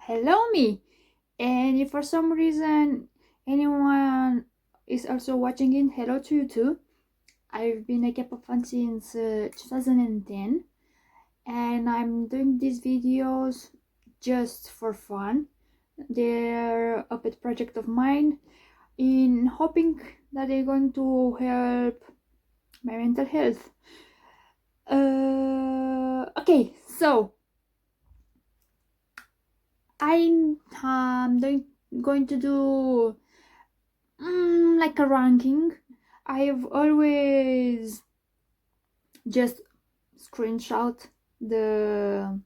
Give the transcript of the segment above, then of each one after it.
hello me. And if for some reason anyone is also watching it, hello to you too. I've been a K-pop fan since 2010, and I'm doing these videos just for fun. They're a pet project of mine in hoping that they're going to help my mental health. Okay, so I'm going to do like a ranking. I've always just screenshot the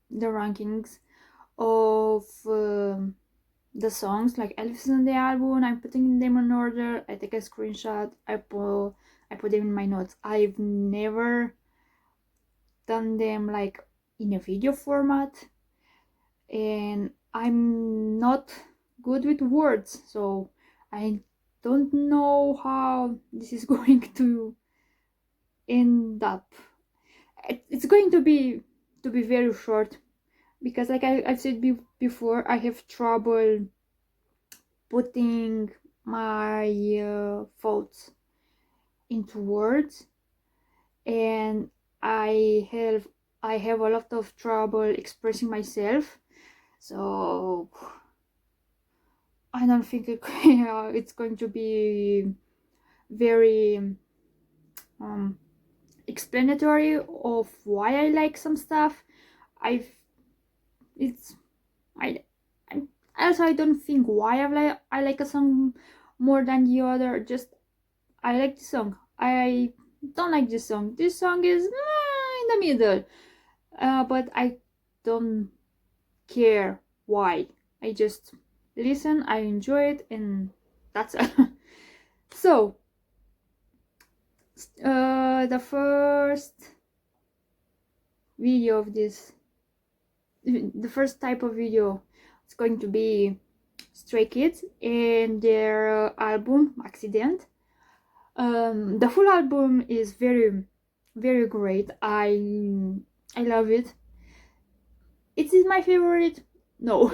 the rankings of the songs, like I listen to the album, I'm putting them in order, I take a screenshot, I put them in my notes. I've never done them like in a video format, and I'm not good with words, so I don't know how this is going to end up. It's going to be very short because, like I've said before, I have trouble putting my thoughts into words, and I have a lot of trouble expressing myself. So I don't think it's going to be very explanatory of why I like some stuff. I've it's I I also I don't think why I like a song more than the other. Just I like the song. I don't like this song. This song is in the middle. But I don't care why. I just listen, I enjoy it, and that's it. So, the first video of this, the first type of video, it's going to be Stray Kids and their album Maxident. The full album is very, very great. I love it. Is it my favorite? No.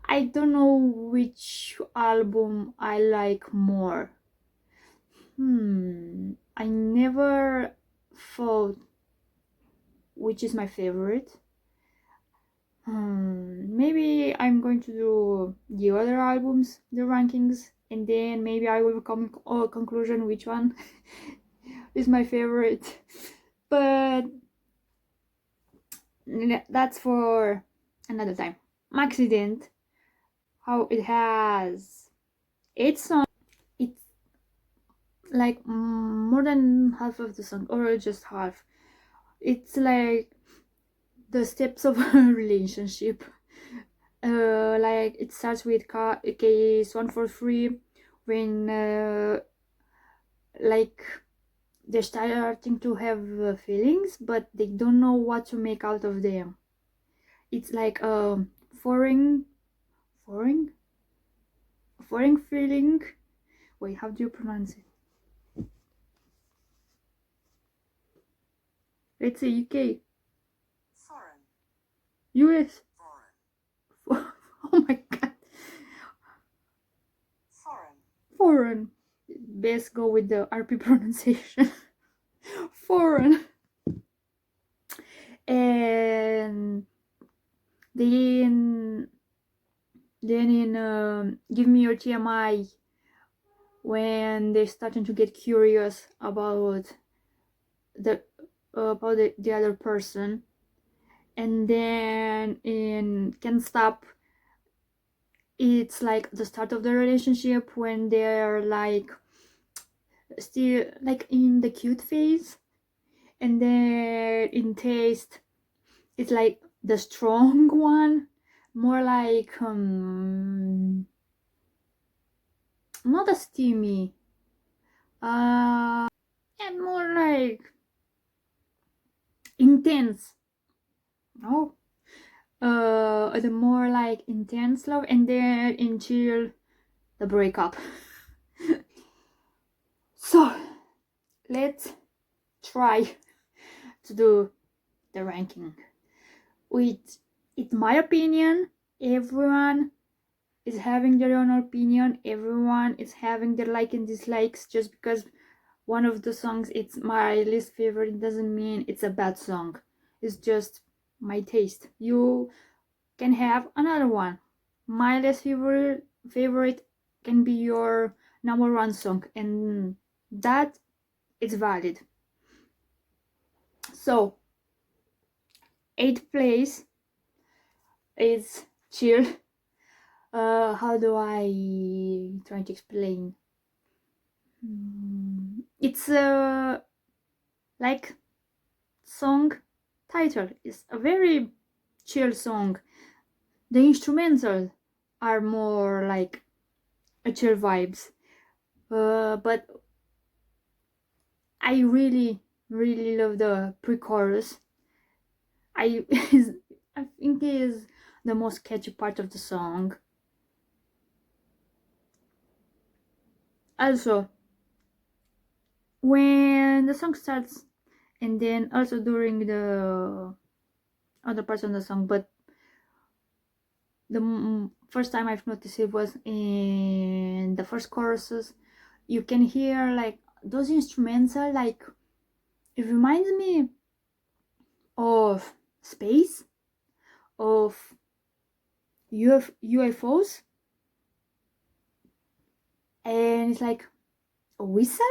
I don't know which album I like more. I never thought which is my favorite. Maybe I'm going to do the other albums, the rankings, and then maybe I will come to a conclusion which one is my favorite. But that's for another time. Maxident, how it has 8 songs. It's like more than half of the song, or just half. It's like the steps of a relationship. Like it starts with case 143 when like they're starting to have feelings, but they don't know what to make out of them. It's like a foreign feeling. Wait, how do you pronounce it? Let's say UK. Foreign. US. Foreign. Oh my god. Foreign. Foreign. Best go with the RP pronunciation. Foreign. And then in Give Me Your TMI, when they're starting to get curious about the other person. And then in Can't Stop, it's like the start of the relationship when they're like still like in the cute phase. And then in Taste, it's like the strong one, more like not a steamy, and more like intense. No, the more like intense love, and then in Chill, the breakup. So let's try to do the ranking. It it's my opinion. Everyone is having their own opinion. Everyone is having their like and dislikes. Just because one of the songs it's my least favorite doesn't mean it's a bad song. It's just my taste. You can have another one. My least favorite can be your number one song, and that is valid. So 8th place is chill. How do I try to explain? It's like song title is a very chill song. The instrumentals are more like a chill vibes. But I really love the pre-chorus. I I think it is the most catchy part of the song. Also, when the song starts, and then also during the other parts of the song, but the first time I've noticed it was in the first choruses. You can hear like those instrumental, like it reminds me of space, of UFOs, and it's like a whistle.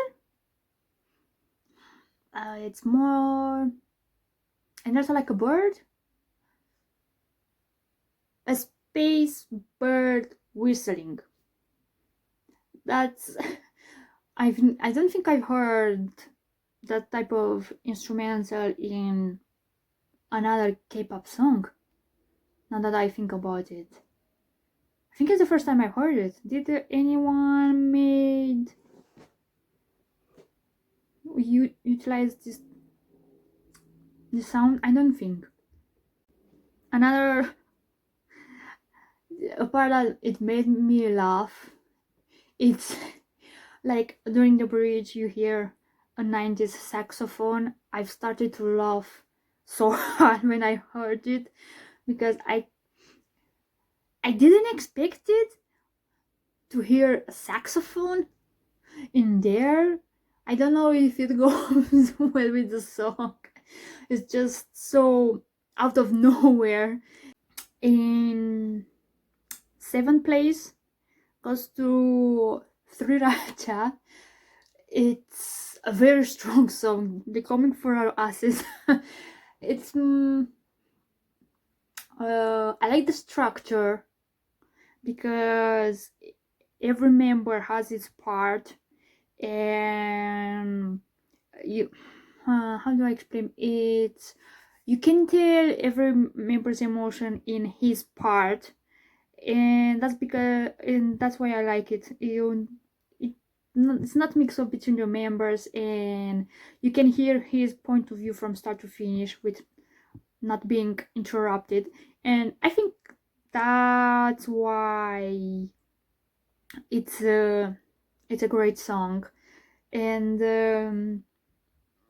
It's more, and also like a bird, a space bird whistling. That's I don't think I've heard that type of instrumental in another K-pop song. Now that I think about it, I think it's the first time I heard it. Did anyone made you utilize this sound? I don't think. Another a part that it made me laugh. It's like during the bridge you hear a 90s saxophone. I've started to laugh so hard when I heard it because I didn't expect it to hear a saxophone in there. I don't know if it goes well with the song. It's just so out of nowhere. In 7th place goes to Sriracha. It's a very strong song. They're coming for our asses. It's I like the structure because every member has its part, and you how do I explain it? You can tell every member's emotion in his part, and that's why I like it. It's not mixed up between the members, and you can hear his point of view from start to finish with not being interrupted. And I think that's why it's a great song. And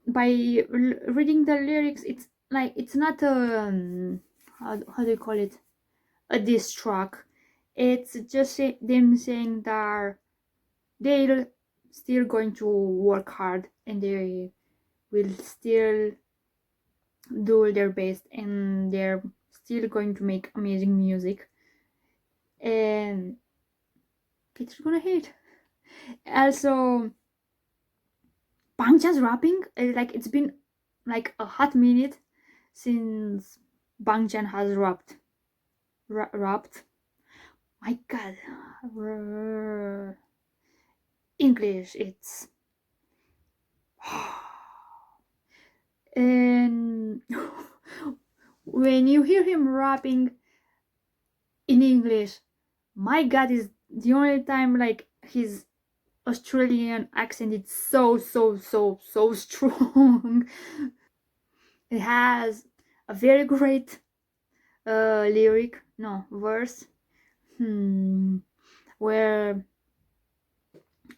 by reading the lyrics, it's like it's not a how do you call it, a diss track. It's just them saying that they're still going to work hard and they will still do their best and they're still going to make amazing music, and it's gonna hit. Also, Bangchan's rapping, like it's been like a hot minute since Bangchan has rapped. My god. English, it's and when you hear him rapping in English, my god, is the only time like his Australian accent is so strong. It has a very great lyric, no verse, where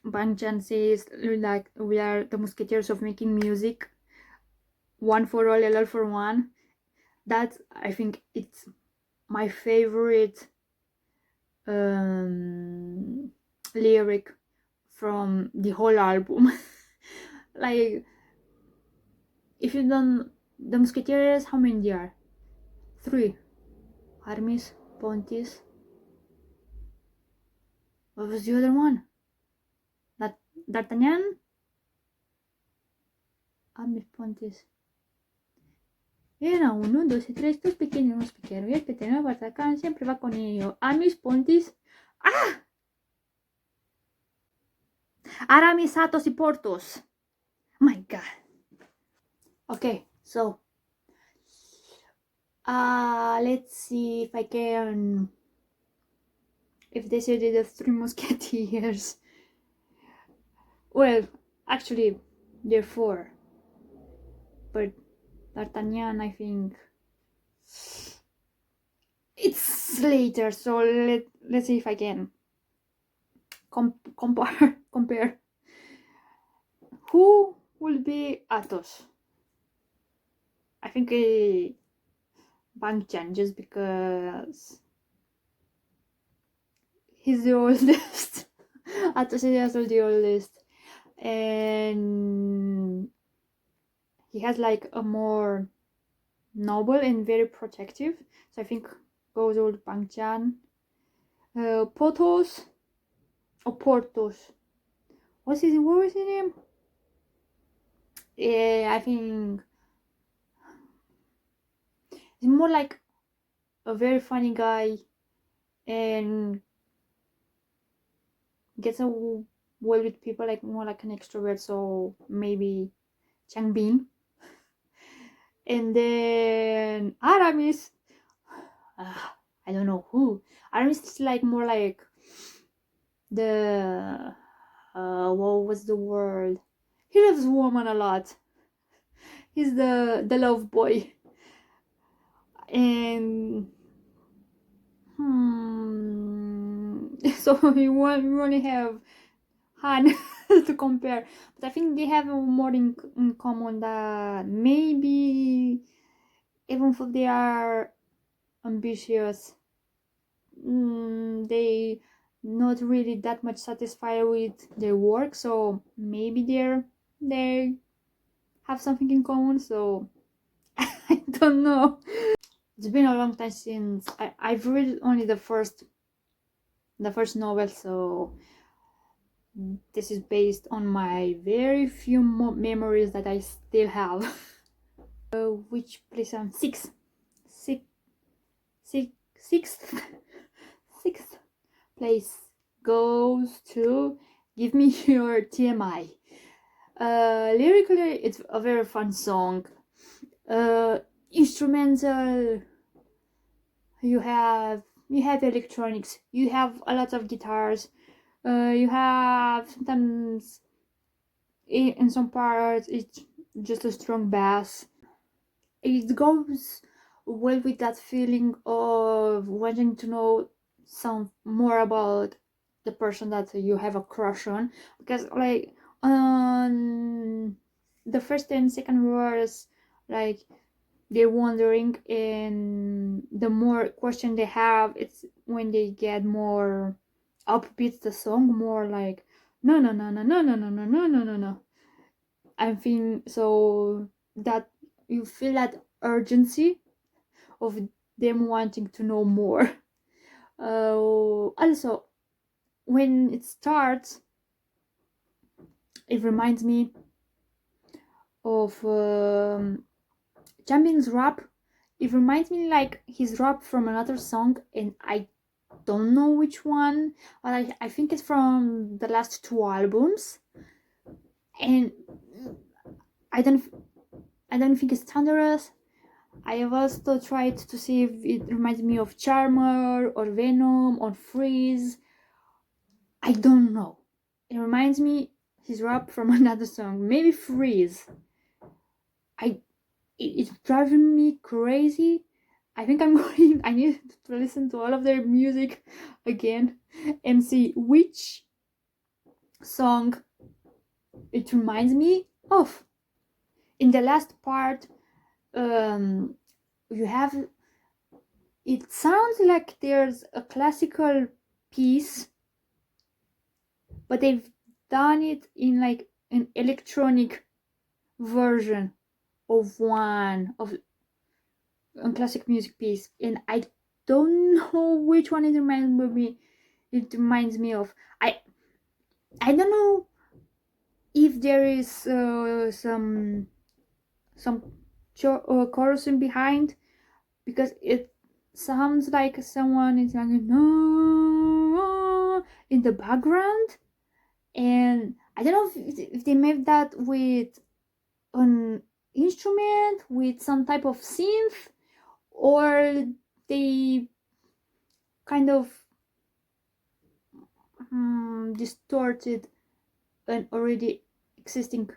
Bang Chan says like we are the musketeers of making music, one for all for one. That I think it's my favorite lyric from the whole album. Like, if you don't, the Musketeers, how many there are? 3. Aramis, Pontis. What was the other one? D'Artagnan? Aramis, Pontis. Era 1, 2 y 3, dos pequeños mosquiteros. Y el pequeño Bartacán siempre va con ellos. Aramis, Pontis. ¡Ah! Aramis, Athos y Porthos. Oh my god. Okay, so let's see if I can, if they say the 3 Musketeers. Well, actually, they're 4, but D'Artagnan, I think it's later. So let's see if I can compare. Who will be Athos? I think Bang Chan, just because he's the oldest. Athos is also the oldest, and he has like a more noble and very protective. So I think goes old Bang Chan. Porthos or Porthos. What was his name? I think he's more like a very funny guy and gets well with people, like more like an extrovert. So maybe Changbin. And then Aramis, I don't know who. Aramis is like more like the what was the word? He loves woman a lot. He's the love boy. And so we only have Han to compare, but I think they have more in common, that maybe even if they are ambitious, they not really that much satisfied with their work, so maybe they have something in common. So I don't know. It's been a long time since I've read only the first novel, so this is based on my very few memories that I still have. Which place I'm sixth place goes to Give Me Your TMI. Lyrically, it's a very fun song. Instrumental, you have electronics, you have a lot of guitars, you have sometimes in some parts it's just a strong bass. It goes well with that feeling of wanting to know some more about the person that you have a crush on, because like on the first and second verse, like they're wondering, and the more question they have, it's when they get more upbeat the song, more like no no no no no no no no no no no no. I think so that you feel that urgency of them wanting to know more. Also, when it starts, it reminds me of Champion's rap. It reminds me like his rap from another song, and I don't know which one, but I think it's from the last 2 albums, and I don't think it's thunderous. I have also tried to see if it reminds me of Charmer or Venom or Freeze. I don't know. It reminds me his rap from another song, maybe Freeze. It's driving me crazy. I think I need to listen to all of their music again and see which song it reminds me of. In the last part, you have It sounds like there's a classical piece, but they've done it in like an electronic version of one of a classic music piece, and I don't know which one it reminds me. It reminds me of. I don't know if there is some chorus in behind, because it sounds like someone is like no in the background, and I don't know if they made that with an instrument with some type of synth, or they kind of distorted an already existing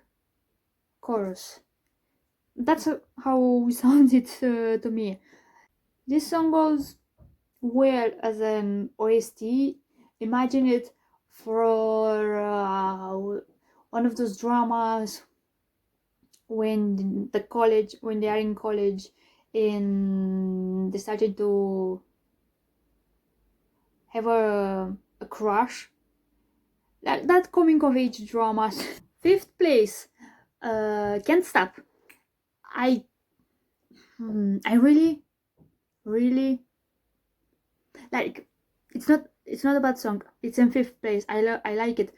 chorus. That's how it sounded to me. This song goes well as an OST. Imagine it for one of those dramas when they are in college and they started to have a crush, that coming of age dramas. Fifth place, Can't Stop. I I really like. It's not a bad song. It's in fifth place. I like it,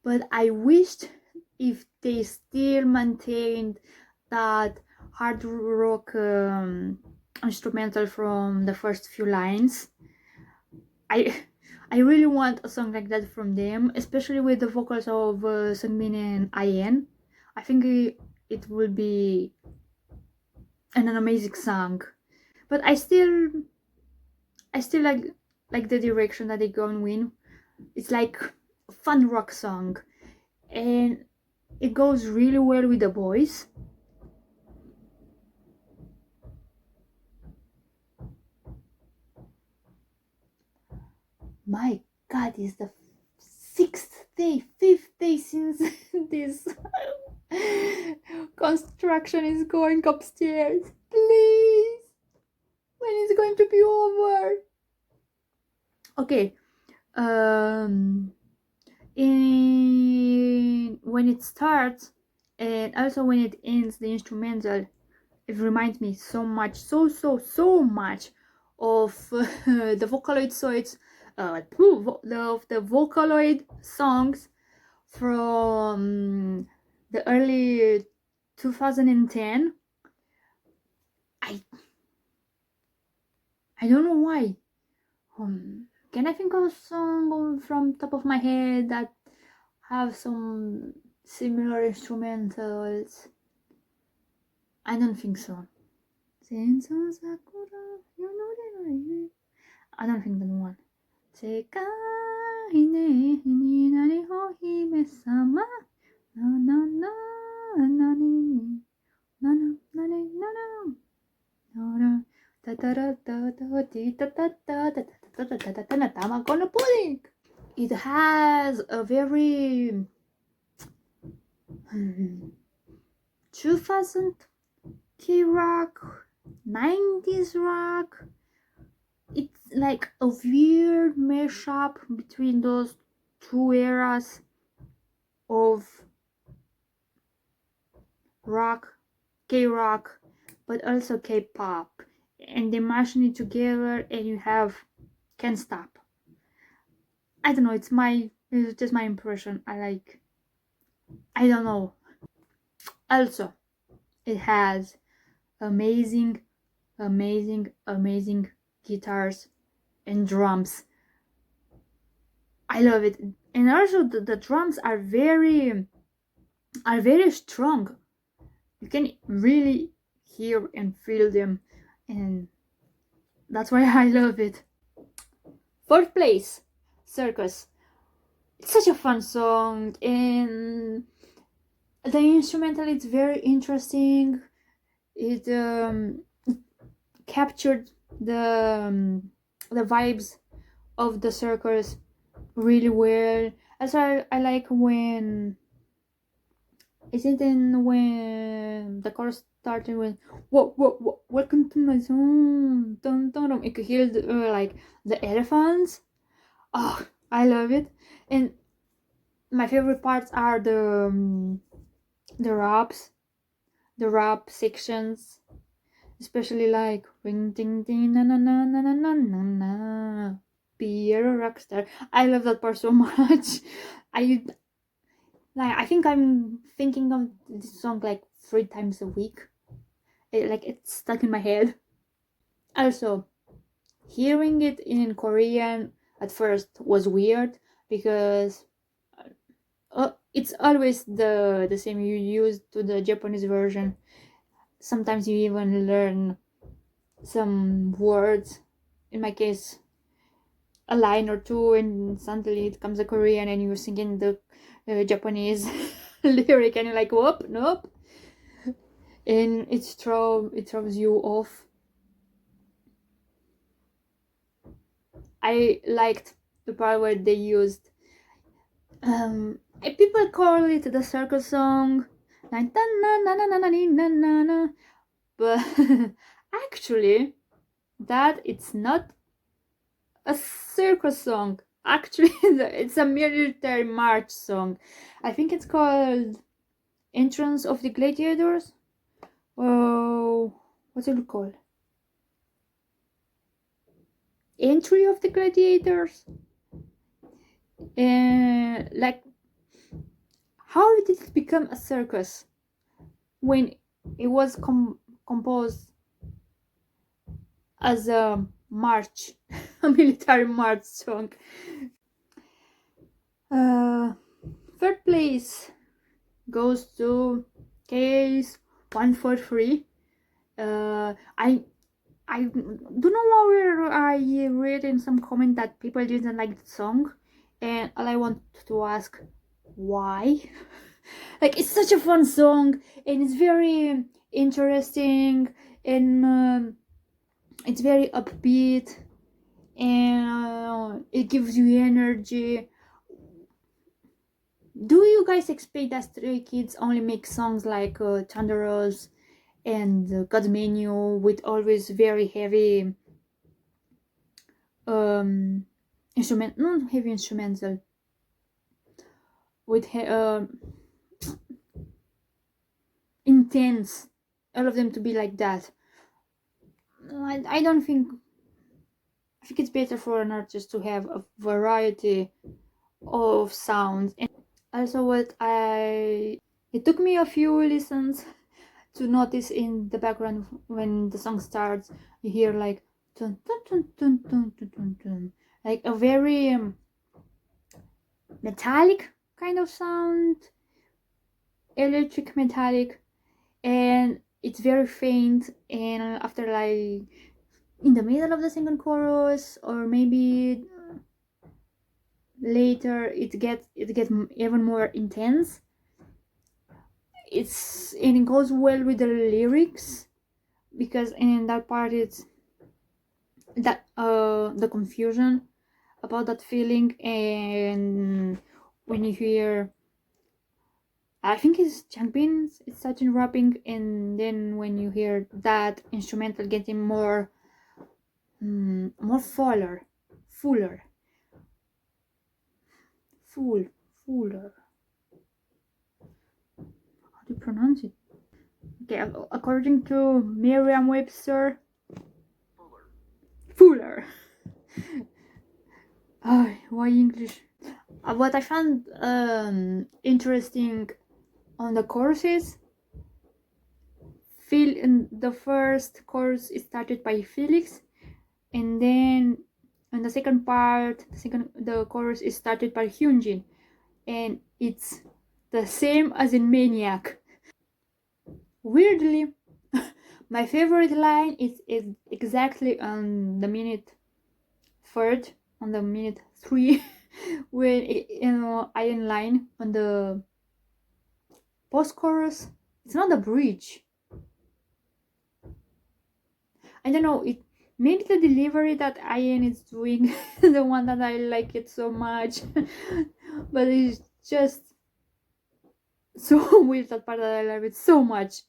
but I wished if they still maintained that hard rock instrumental from the first few lines. I I really want a song like that from them, especially with the vocals of Sungbin and IN. I think it will be an amazing song. But I still like the direction that they go in. It's like a fun rock song, and it goes really well with the boys. My God, it's the fifth day since this construction is going upstairs. Please, when is it going to be over? Okay. When it starts and also when it ends, the instrumental, it reminds me so much, so much of the Vocaloid. So it's of the Vocaloid songs from the early 2010. I don't know why. Can I think of a song from top of my head that have some similar instrumentals? I don't think so. I don't think that one. 世界ねになりお姫様ななななになななにななならタタラタタティタタタタタタタタタタタタマコの pudding. It has a very 2000 K-rock, 90s rock. It's like a weird mashup between those two eras of rock, K-rock, but also K-pop, and they mash it together, and you have Can't Stop. I don't know. It's just my impression. I don't know. Also, it has amazing guitars and drums. I love it. And also the drums are very strong. You can really hear and feel them, and that's why I love it. Fourth place, Circus. It's such a fun song, and the instrumental is very interesting. It captured the vibes of the circus really well. Also, I like when the chorus starting with whoa, welcome to my zone. Dun, dun, dun. You could hear like the elephants. Oh, I love it. And my favorite parts are the raps, the rap sections, especially like ring ding ding na na na na na na na na. Be a rock star. I love that part so much. I I think I'm thinking of this song like 3 times a week. It's stuck in my head. Also, hearing it in Korean at first was weird because it's always the same you use to the Japanese version. Sometimes you even learn some words. In my case, a line or two, and suddenly it comes a Korean, and you're singing the Japanese lyric, and you're like, whoop, nope, and it throws you off. I liked the part where they used people call it the circus song, like na na na na na na na na, but actually that it's not a circus song. Actually, it's a military march song. I think it's called Entrance of the Gladiators. Oh, what's it called? Entry of the Gladiators. And like, how did it become a circus when it was composed as a march, a military march song? Third place goes to case 143. I don't know where I read in some comment that people didn't like the song, and all I want to ask, why? Like, it's such a fun song, and it's very interesting, and it's very upbeat, and it gives you energy. Do you guys expect that Stray Kids only make songs like Thunderous and God's Menu with always very heavy not heavy instrumental, with intense, all of them to be like that? I don't think. I think it's better for an artist to have a variety of sounds. And also, it took me a few listens to notice in the background when the song starts, you hear like dun, dun, dun, dun, dun, dun, dun, dun, like a very metallic kind of sound, electric metallic, and it's very faint. And after, like, in the middle of the second chorus, or maybe later, it gets even more intense. And it goes well with the lyrics, because in that part it's that the confusion about that feeling. And when you hear, I think it's Changbin, it's starting rapping, and then when you hear that instrumental getting more fuller, how do you pronounce it? Okay, according to Merriam-Webster, fuller. Why English? What I found interesting on the choruses, in the first chorus is started by Felix, and then in the second part, the chorus is started by Hyunjin, and it's the same as in Maniac. Weirdly, my favorite line is exactly on the minute third, on the minute 3, when I in line on the post-chorus. It's not a bridge. I don't know, it maybe the delivery that Ian is doing the one that I like it so much. But it's just so weird, that part, that I love it so much.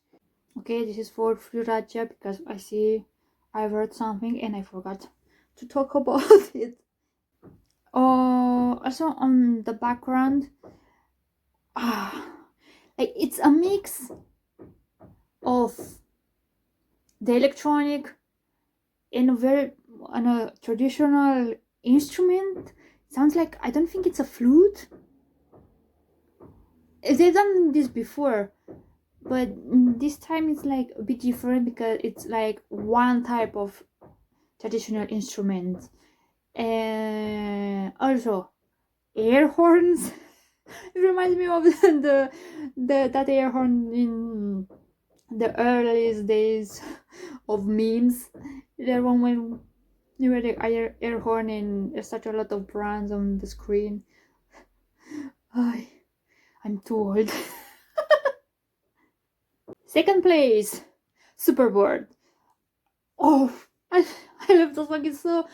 Okay, this is for Raja because I see I've heard something and I forgot to talk about it. Also on the background, like it's a mix of the electronic and a traditional instrument. Sounds like, I don't think it's a flute. They've done this before, but this time it's like a bit different because it's like one type of traditional instrument. And also air horns. It reminds me of that air horn in the earliest days of memes. There one when you had the air horn and there's such a lot of brands on the screen. I'm too old. Second place, Superboard. Oh, I love the song. It's so,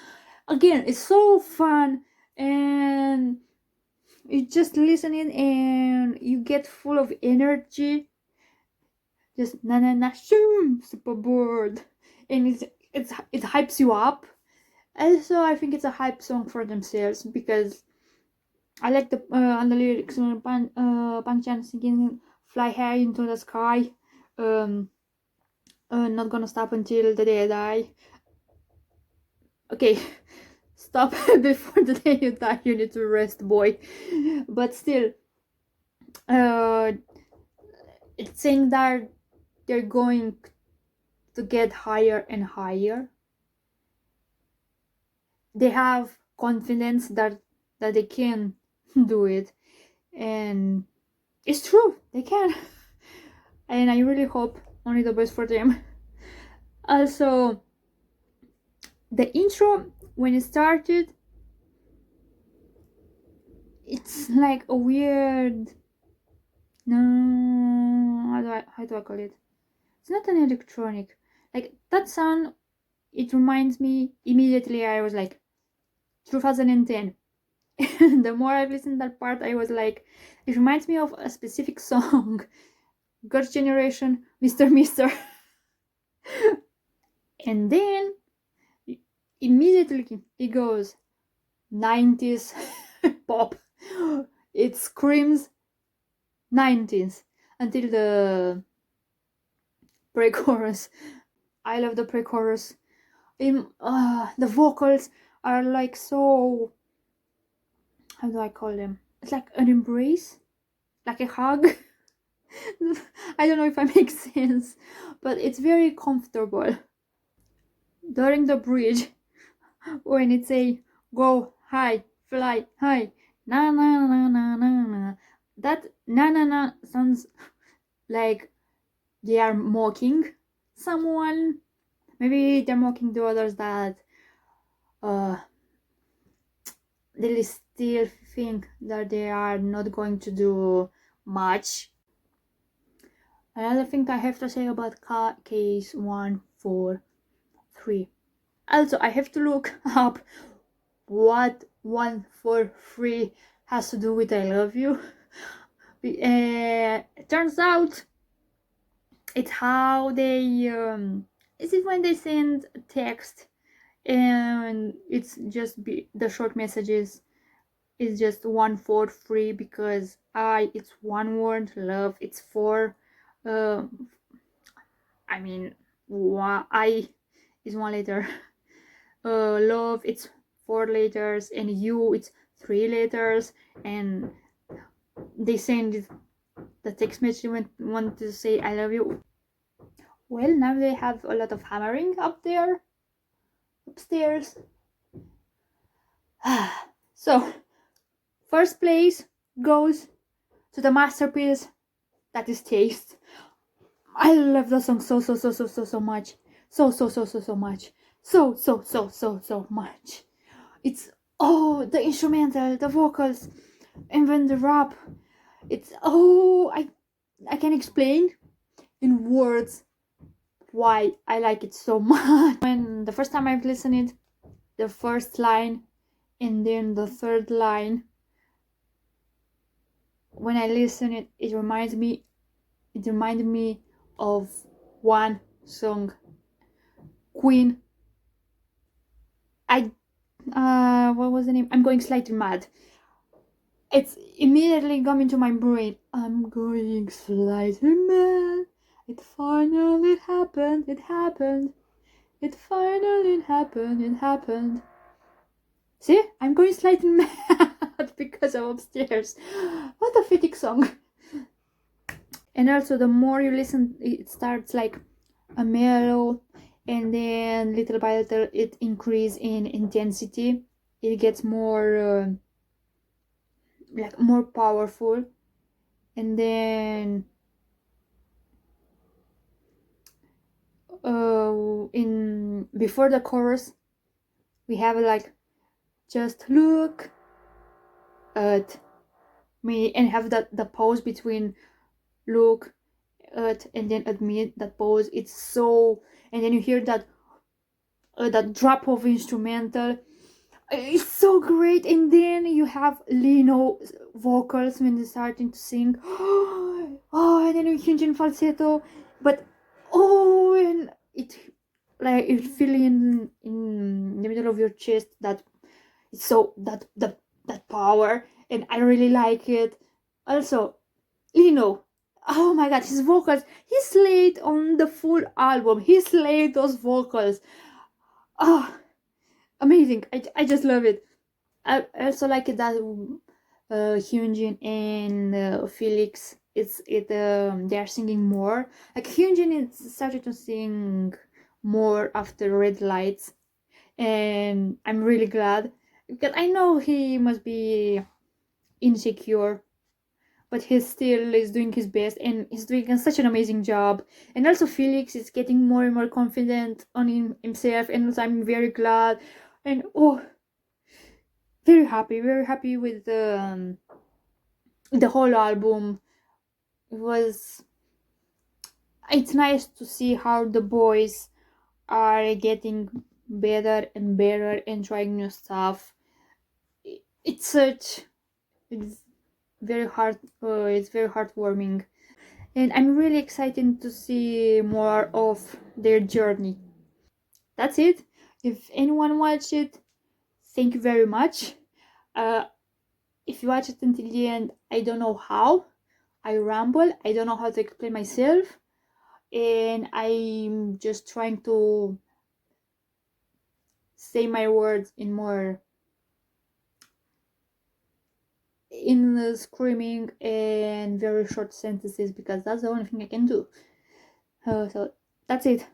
again, it's so fun, and you just listen in and you get full of energy. Just na na na shoom, Superboard, and it hypes you up. Also, I think it's a hype song for themselves because I like the lyrics, Bang Chan singing "Fly high into the sky." Not gonna stop until the day I die. Okay, stop before the day you die. You need to rest, boy. But still, it's saying that they're going to get higher and higher. They have confidence that they can do it, and it's true, they can. And I really hope only the best for them. Also, the intro, when it started, it's like a weird, no, how do I call it? It's not an electronic. Like that sound, it reminds me immediately. I was like 2010. The more I listened to that part, I was like, it reminds me of a specific song. Girls' Generation, Mr. Mister. And then immediately it goes 90s pop. It screams 90s until the pre-chorus. I love the pre-chorus. The vocals are like so, how do I call them? It's like an embrace, like a hug. I don't know if I make sense, but it's very comfortable. During the bridge, when it say go high, fly high, na na na na na na, that na na na sounds like they are mocking someone. Maybe they're mocking the others that they still think that they are not going to do much. Another thing I have to say about case 143. Also, I have to look up what 143 has to do with I love you. It turns out it's how they is it when they send text and it's just the short messages is just 143 because it's one word, love it's four, I mean I is one letter, love it's 4 letters, and you it's 3 letters, and they send the text message want to say I love you. Well, now they have a lot of hammering up there upstairs. So first place goes to the masterpiece that is Taste. I love the song so much. So much. So much. It's the instrumental, the vocals, and then the rap. It's I can explain in words why I like it so much. When the first time I've listened it, the first line and then the third line, when I listen it, it reminded me of one song, Queen. What was the name? I'm Going Slightly Mad. It's immediately come into my brain. I'm going slightly mad. It finally happened. It happened. It finally happened. It happened. See, I'm going slightly mad because I'm upstairs. What a fitting song. And also, the more you listen, it starts like a mellow, and then little by little it increases in intensity. It gets more like more powerful, and then in before the chorus we have like just look at me, and have that the pause between look at and then admit that pause. It's so, and then you hear that drop of instrumental. It's so great. And then you have Lino vocals when they're starting to sing. Oh, and then you hear in falsetto, but oh, and it like it feel in the middle of your chest, that it's so that power, and I really like it. Also, Lino, oh my god, his vocals, he slayed on the full album. He slayed those vocals. Oh, amazing. I just love it. I also like it that Hyunjin and Felix, they are singing more. Like Hyunjin is started to sing more after Red Lights, and I'm really glad, because I know he must be insecure, but he still is doing his best, and he's doing such an amazing job. And also Felix is getting more and more confident on himself, and also I'm very glad, and oh, very happy with the whole album. It was, it's nice to see how the boys are getting better and better and trying new stuff. It's such, it's it's very heartwarming, and I'm really excited to see more of their journey. That's it. If anyone watched it, thank you very much. uh if you watch it until the end, I don't know how I ramble, I don't know how to explain myself, and I'm just trying to say my words in more in screaming and very short sentences, because that's the only thing I can do. So that's it.